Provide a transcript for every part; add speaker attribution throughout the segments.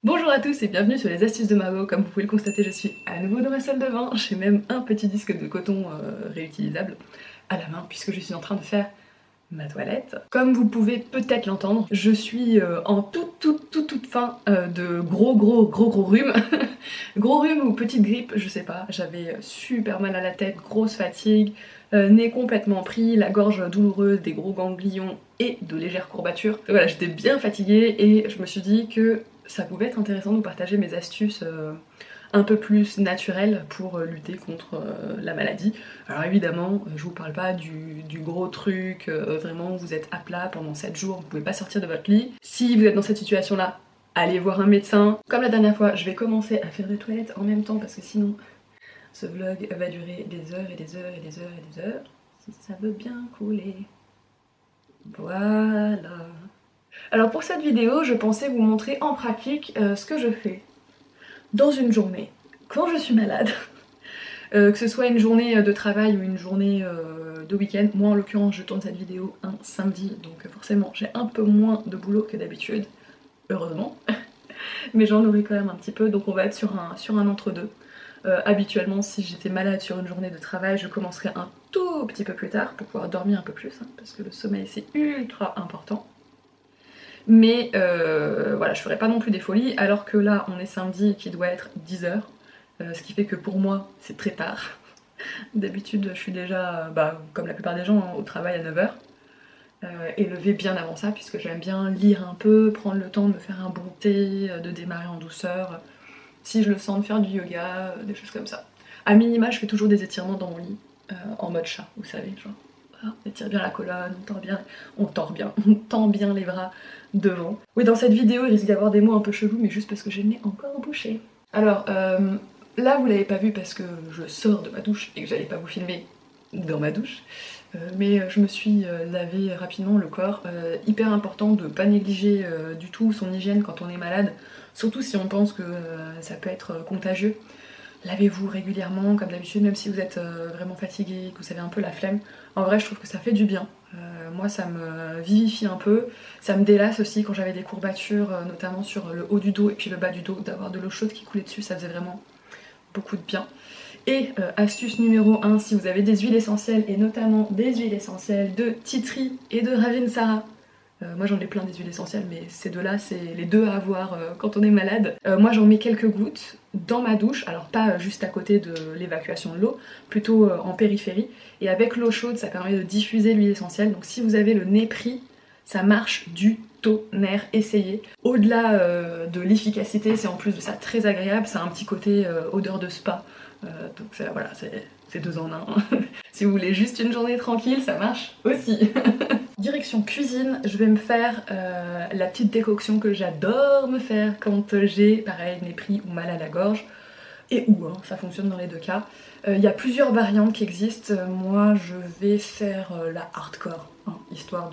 Speaker 1: Bonjour à tous et bienvenue sur les astuces de Margot. Comme vous pouvez le constater, je suis à nouveau dans ma salle de bain. J'ai même un petit disque de coton réutilisable à la main puisque je suis en train de faire ma toilette. Comme vous pouvez peut-être l'entendre, je suis en toute fin de gros rhume. Gros rhume ou petite grippe, je sais pas. J'avais super mal à la tête, grosse fatigue, nez complètement pris, la gorge douloureuse, des gros ganglions et de légères courbatures. Voilà, j'étais bien fatiguée et je me suis dit que ça pouvait être intéressant de vous partager mes astuces un peu plus naturelles pour lutter contre la maladie. Alors évidemment, je vous parle pas du gros truc, vraiment vous êtes à plat pendant 7 jours, vous pouvez pas sortir de votre lit. Si vous êtes dans cette situation-là, allez voir un médecin. Comme la dernière fois, je vais commencer à faire des toilettes en même temps parce que sinon ce vlog va durer des heures et des heures et des heures et des heures. Si ça veut bien couler. Voilà. Alors pour cette vidéo, je pensais vous montrer en pratique ce que je fais dans une journée quand je suis malade. Que ce soit une journée de travail ou une journée de week-end. Moi en l'occurrence je tourne cette vidéo un samedi, donc forcément j'ai un peu moins de boulot que d'habitude, heureusement. Mais j'en aurai quand même un petit peu, donc on va être sur un entre-deux. Habituellement si j'étais malade sur une journée de travail, je commencerais un tout petit peu plus tard pour pouvoir dormir un peu plus, hein, parce que le sommeil c'est ultra important. Mais voilà, je ferai pas non plus des folies, alors que là on est samedi qui doit être 10h, ce qui fait que pour moi c'est très tard. D'habitude je suis déjà, comme la plupart des gens, hein, au travail à 9h, et lever bien avant ça, puisque j'aime bien lire un peu, prendre le temps de me faire un bon thé, de démarrer en douceur, si je le sens, de faire du yoga, des choses comme ça. À minima je fais toujours des étirements dans mon lit, en mode chat, vous savez, genre on étire bien la colonne, on tend bien les bras devant. Oui, dans cette vidéo, il risque d'y avoir des mots un peu chelous, mais juste parce que j'ai le nez encore bouché. Alors, là, vous l'avez pas vu parce que je sors de ma douche et que j'allais pas vous filmer dans ma douche, mais je me suis lavé rapidement le corps. Hyper important de pas négliger du tout son hygiène quand on est malade, surtout si on pense que ça peut être contagieux. Lavez-vous régulièrement, comme d'habitude, même si vous êtes vraiment fatigué, que vous avez un peu la flemme. En vrai, je trouve que ça fait du bien. Moi, ça me vivifie un peu. Ça me délasse aussi quand j'avais des courbatures, notamment sur le haut du dos et puis le bas du dos, d'avoir de l'eau chaude qui coulait dessus, ça faisait vraiment beaucoup de bien. Et astuce numéro 1, si vous avez des huiles essentielles, et notamment des huiles essentielles de tea tree et de Ravinsara. Moi j'en ai plein des huiles essentielles, mais ces deux-là, c'est les deux à avoir quand on est malade. Moi j'en mets quelques gouttes dans ma douche, alors pas juste à côté de l'évacuation de l'eau, plutôt en périphérie. Et avec l'eau chaude, ça permet de diffuser l'huile essentielle. Donc si vous avez le nez pris, ça marche du tonnerre, essayez. Au-delà de l'efficacité, c'est en plus de ça très agréable, ça a un petit côté odeur de spa. Donc voilà, c'est deux en un. Si vous voulez juste une journée tranquille, ça marche aussi. Direction cuisine, je vais me faire la petite décoction que j'adore me faire quand j'ai, pareil, nez pris ou mal à la gorge. Et où, hein, ça fonctionne dans les deux cas. Il y a plusieurs variantes qui existent. Moi, je vais faire la hardcore, hein, histoire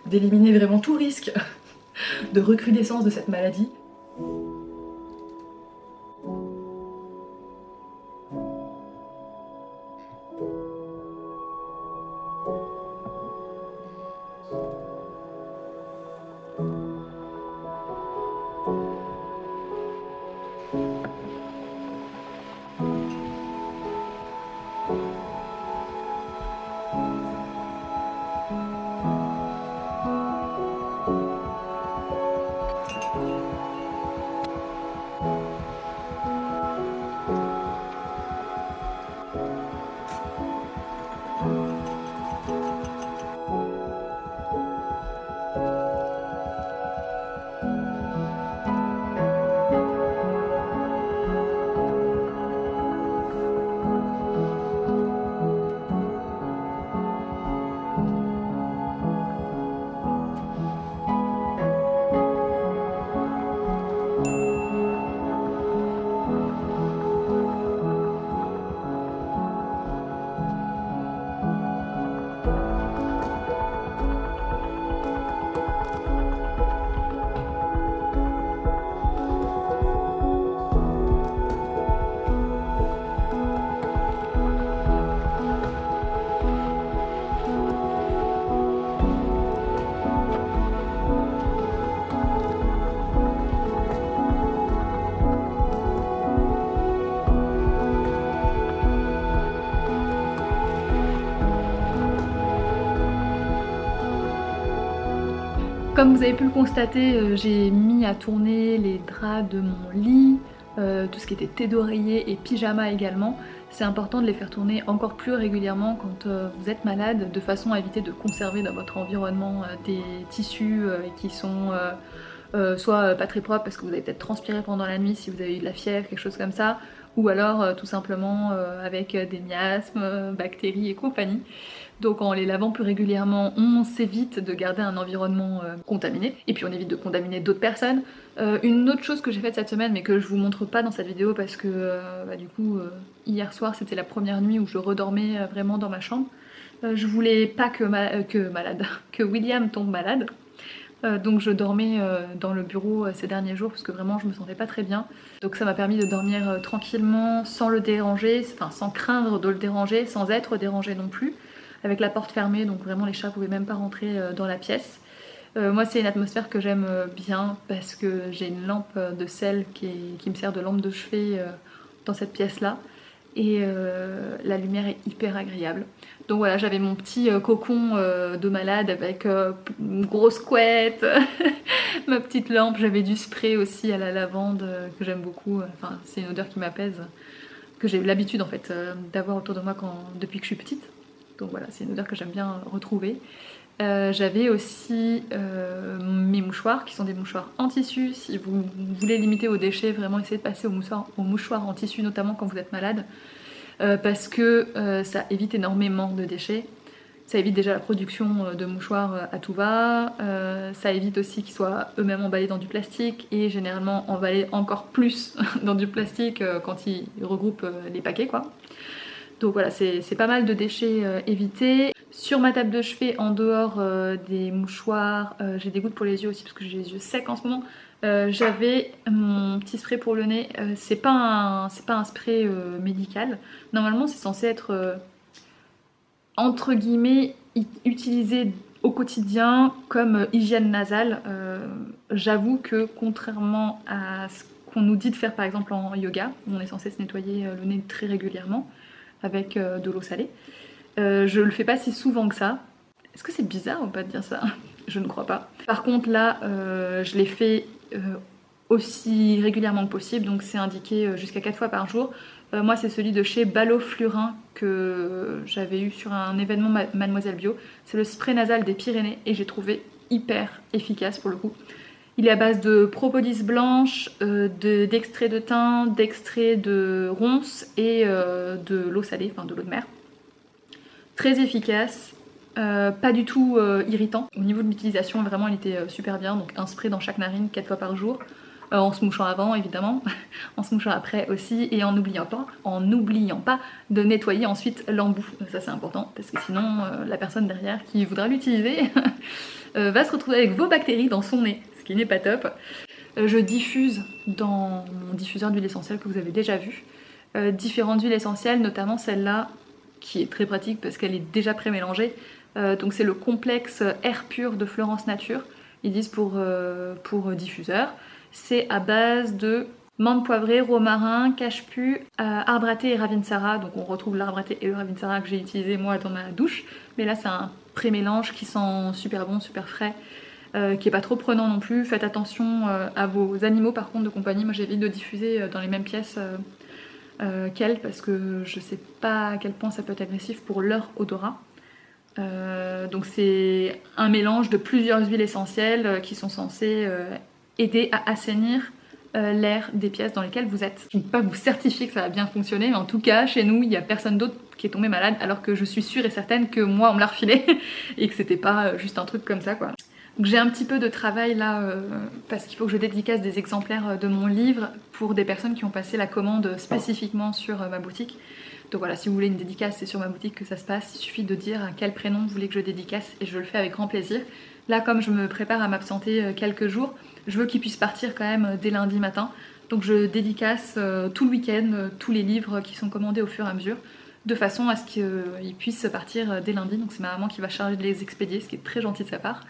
Speaker 1: d'éliminer vraiment tout risque de recrudescence de cette maladie. Comme vous avez pu le constater, j'ai mis à tourner les draps de mon lit, tout ce qui était thé d'oreiller et pyjama également. C'est important de les faire tourner encore plus régulièrement quand vous êtes malade, de façon à éviter de conserver dans votre environnement des tissus qui sont soit pas très propres parce que vous avez peut-être transpiré pendant la nuit si vous avez eu de la fièvre, quelque chose comme ça, ou alors tout simplement avec des miasmes, bactéries et compagnie. Donc en les lavant plus régulièrement, on s'évite de garder un environnement contaminé, et puis on évite de contaminer d'autres personnes. Une autre chose que j'ai faite cette semaine, mais que je vous montre pas dans cette vidéo parce que du coup hier soir c'était la première nuit où je redormais vraiment dans ma chambre. Je voulais pas que William tombe malade. Donc je dormais dans le bureau ces derniers jours parce que vraiment je me sentais pas très bien. Donc ça m'a permis de dormir tranquillement sans le déranger, enfin sans craindre de le déranger, sans être dérangé non plus, avec la porte fermée, donc vraiment les chats pouvaient même pas rentrer dans la pièce. Moi c'est une atmosphère que j'aime bien parce que j'ai une lampe de sel qui me sert de lampe de chevet dans cette pièce là, et la lumière est hyper agréable. Donc voilà, j'avais mon petit cocon de malade avec une grosse couette, ma petite lampe, j'avais du spray aussi à la lavande que j'aime beaucoup, enfin c'est une odeur qui m'apaise, que j'ai l'habitude en fait d'avoir autour de moi depuis que je suis petite. Donc voilà, c'est une odeur que j'aime bien retrouver. J'avais aussi mes mouchoirs qui sont des mouchoirs en tissu. Si vous voulez limiter aux déchets, vraiment essayez de passer aux mouchoirs en tissu, notamment quand vous êtes malade, parce que ça évite énormément de déchets. Ça évite déjà la production de mouchoirs à tout va, ça évite aussi qu'ils soient eux-mêmes emballés dans du plastique et généralement emballés encore plus dans du plastique quand ils regroupent les paquets quoi. Donc voilà, c'est pas mal de déchets évités. Sur ma table de chevet, en dehors des mouchoirs, j'ai des gouttes pour les yeux aussi parce que j'ai les yeux secs en ce moment. J'avais mon petit spray pour le nez. C'est pas un spray médical. Normalement, c'est censé être entre guillemets utilisé au quotidien comme hygiène nasale. J'avoue que contrairement à ce qu'on nous dit de faire par exemple en yoga, où on est censé se nettoyer le nez très régulièrement avec de l'eau salée, je le fais pas si souvent que ça. Est-ce que c'est bizarre ou pas de dire ça? Je ne crois pas. Par contre là, je l'ai fait aussi régulièrement que possible, donc c'est indiqué jusqu'à 4 fois par jour. Moi c'est celui de chez Ballot Flurin que j'avais eu sur un événement Mademoiselle Bio. C'est le spray nasal des Pyrénées et j'ai trouvé hyper efficace pour le coup. Il est à base de propolis blanche, d'extrait de thym, d'extrait de ronce et de l'eau salée, enfin de l'eau de mer. Très efficace, pas du tout irritant. Au niveau de l'utilisation, vraiment il était super bien. Donc un spray dans chaque narine 4 fois par jour. En se mouchant avant évidemment, en se mouchant après aussi, et en n'oubliant pas de nettoyer ensuite l'embout. Ça c'est important parce que sinon la personne derrière qui voudra l'utiliser va se retrouver avec vos bactéries dans son nez, ce qui n'est pas top. Je diffuse dans mon diffuseur d'huile essentielle que vous avez déjà vu différentes huiles essentielles, notamment celle-là qui est très pratique parce qu'elle est déjà pré-mélangée. Donc c'est le complexe Air Pur de Florence Nature, ils disent pour diffuseur. C'est à base de menthe poivrée, romarin, cache-pu, arbre à thé et ravinsara. Donc on retrouve l'arbre à thé et le ravinsara que j'ai utilisé moi dans ma douche. Mais là c'est un pré-mélange qui sent super bon, super frais, qui est pas trop prenant non plus. Faites attention à vos animaux par contre de compagnie. Moi j'évite de diffuser dans les mêmes pièces qu'elles parce que je sais pas à quel point ça peut être agressif pour leur odorat. Donc c'est un mélange de plusieurs huiles essentielles qui sont censées aider à assainir l'air des pièces dans lesquelles vous êtes. Je ne peux pas vous certifier que ça va bien fonctionner, mais en tout cas, chez nous, il n'y a personne d'autre qui est tombé malade, alors que je suis sûre et certaine que moi, on me l'a refilé, et que c'était pas juste un truc comme ça, quoi. Donc j'ai un petit peu de travail là, parce qu'il faut que je dédicace des exemplaires de mon livre pour des personnes qui ont passé la commande spécifiquement sur ma boutique. Donc voilà, si vous voulez une dédicace, c'est sur ma boutique que ça se passe. Il suffit de dire à quel prénom vous voulez que je dédicace, et je le fais avec grand plaisir. Là, comme je me prépare à m'absenter quelques jours, je veux qu'ils puissent partir quand même dès lundi matin. Donc je dédicace tout le week-end tous les livres qui sont commandés au fur et à mesure, de façon à ce qu'ils puissent partir dès lundi. Donc c'est ma maman qui va charger de les expédier, ce qui est très gentil de sa part,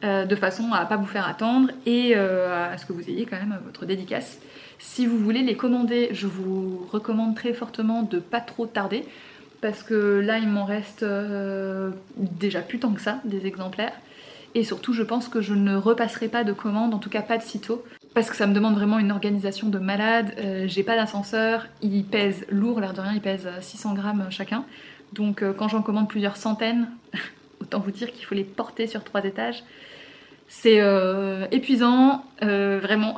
Speaker 1: de façon à pas vous faire attendre et à ce que vous ayez quand même votre dédicace. Si vous voulez les commander, je vous recommande très fortement de pas trop tarder, parce que là il m'en reste déjà plus tant que ça des exemplaires. Et surtout je pense que je ne repasserai pas de commande, en tout cas pas de sitôt, parce que ça me demande vraiment une organisation de malade. J'ai pas d'ascenseur, ils pèsent lourd, l'air de rien, ils pèsent 600 grammes chacun. Donc quand j'en commande plusieurs centaines, autant vous dire qu'il faut les porter sur 3 étages. C'est épuisant, vraiment.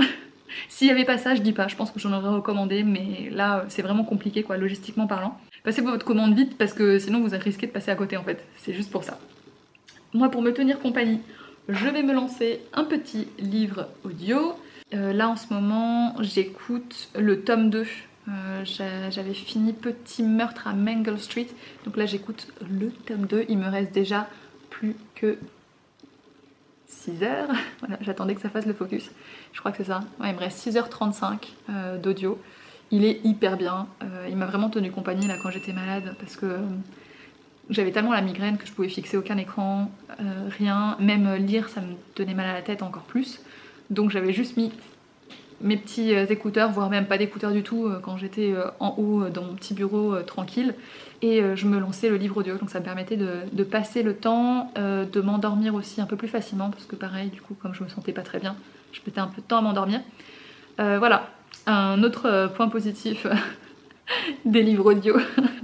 Speaker 1: S'il n'y avait pas ça, je dis pas, je pense que j'en aurais recommandé, mais là c'est vraiment compliqué quoi, logistiquement parlant. Passez votre commande vite parce que sinon vous risquez de passer à côté en fait, c'est juste pour ça. Moi pour me tenir compagnie, je vais me lancer un petit livre audio. Là en ce moment j'écoute le tome 2. J'avais fini Petit meurtre à Mangle Street, donc là j'écoute le tome 2, il me reste déjà plus que 6 heures, voilà, j'attendais que ça fasse le focus, je crois que c'est ça, ouais, il me reste 6h35 d'audio, il est hyper bien, il m'a vraiment tenu compagnie là quand j'étais malade parce que j'avais tellement la migraine que je pouvais fixer aucun écran, rien, même lire ça me tenait mal à la tête encore plus, donc j'avais juste mis mes petits écouteurs, voire même pas d'écouteurs du tout quand j'étais en haut dans mon petit bureau tranquille, et je me lançais le livre audio, donc ça me permettait de passer le temps, de m'endormir aussi un peu plus facilement, parce que pareil du coup comme je me sentais pas très bien, je mettais un peu de temps à m'endormir. Voilà, un autre point positif des livres audio,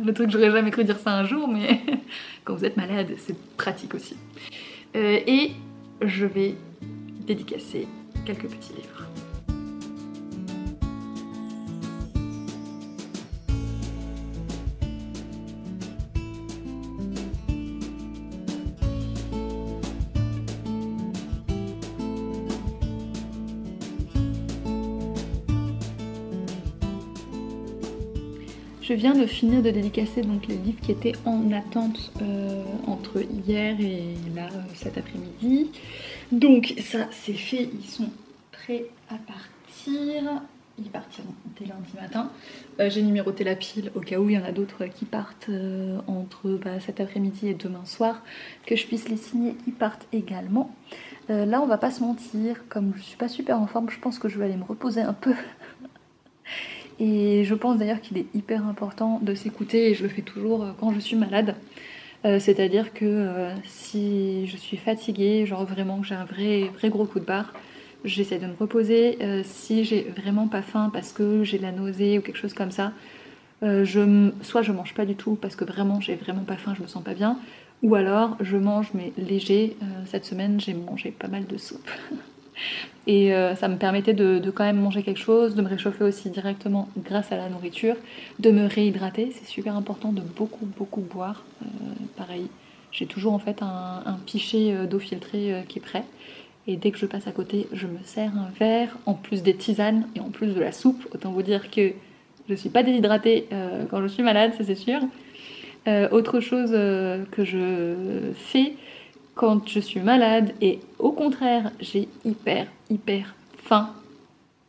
Speaker 1: le truc que j'aurais jamais cru dire ça un jour, mais quand vous êtes malade c'est pratique aussi. Et je vais dédicacer quelques petits livres. Je viens de finir de dédicacer donc les livres qui étaient en attente entre hier et là cet après-midi. Donc ça c'est fait, ils sont prêts à partir. Ils partiront dès lundi matin. J'ai numéroté la pile au cas où il y en a d'autres qui partent entre cet après-midi et demain soir, que je puisse les signer, ils partent également. Là on va pas se mentir, comme je suis pas super en forme, je pense que je vais aller me reposer un peu. Et je pense d'ailleurs qu'il est hyper important de s'écouter, et je le fais toujours quand je suis malade. C'est-à-dire que si je suis fatiguée, genre vraiment que j'ai un vrai gros coup de barre, j'essaie de me reposer. Si j'ai vraiment pas faim parce que j'ai de la nausée ou quelque chose comme ça, soit je mange pas du tout parce que vraiment j'ai vraiment pas faim, je me sens pas bien, ou alors je mange mais léger. Cette semaine j'ai mangé pas mal de soupe. Et ça me permettait de quand même manger quelque chose, de me réchauffer aussi directement grâce à la nourriture, de me réhydrater, c'est super important de beaucoup boire. Pareil, j'ai toujours en fait un pichet d'eau filtrée qui est prêt, et dès que je passe à côté, je me sers un verre, en plus des tisanes et en plus de la soupe. Autant vous dire que je suis pas déshydratée quand je suis malade, ça c'est sûr. Autre chose que je fais quand je suis malade et au contraire j'ai hyper faim,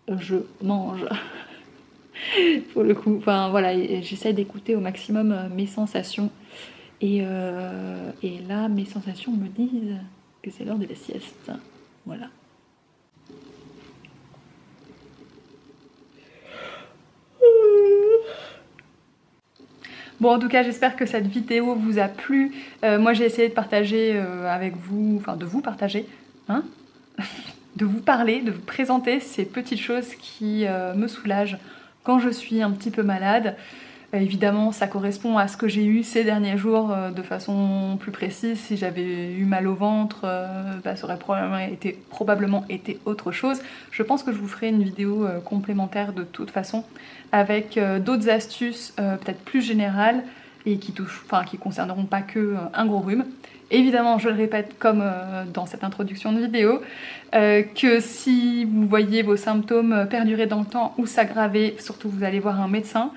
Speaker 1: je mange. Pour le coup, enfin voilà, j'essaie d'écouter au maximum mes sensations, et là mes sensations me disent que c'est l'heure de la sieste. Voilà. Bon, en tout cas, j'espère que cette vidéo vous a plu. Moi, j'ai essayé de partager avec vous, enfin de vous partager, hein, de vous parler, de vous présenter ces petites choses qui me soulagent quand je suis un petit peu malade. Évidemment, ça correspond à ce que j'ai eu ces derniers jours de façon plus précise. Si j'avais eu mal au ventre, ça aurait probablement été autre chose. Je pense que je vous ferai une vidéo complémentaire de toute façon, avec d'autres astuces peut-être plus générales et qui concerneront pas que un gros rhume. Évidemment, je le répète comme dans cette introduction de vidéo, que si vous voyez vos symptômes perdurer dans le temps ou s'aggraver, surtout vous allez voir un médecin.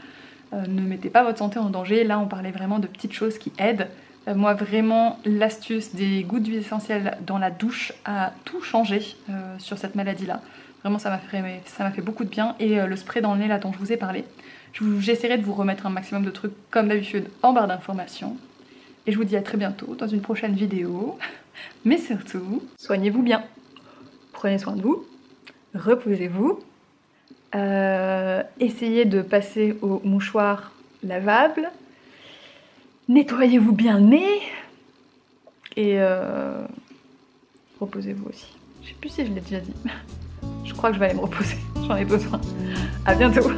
Speaker 1: Ne mettez pas votre santé en danger. Là on parlait vraiment de petites choses qui aident. Moi vraiment l'astuce des gouttes d'huile essentielle dans la douche a tout changé sur cette maladie là. Vraiment ça m'a fait beaucoup de bien. Et le spray dans le nez là dont je vous ai parlé, j'essaierai de vous remettre un maximum de trucs comme d'habitude en barre d'informations. Et je vous dis à très bientôt dans une prochaine vidéo. Mais surtout, soignez-vous bien. Prenez soin de vous. Reposez-vous. Essayez de passer au mouchoir lavable, nettoyez-vous bien le nez, et reposez vous aussi. Je sais plus si je l'ai déjà dit. Je crois que je vais aller me reposer, j'en ai besoin. À bientôt.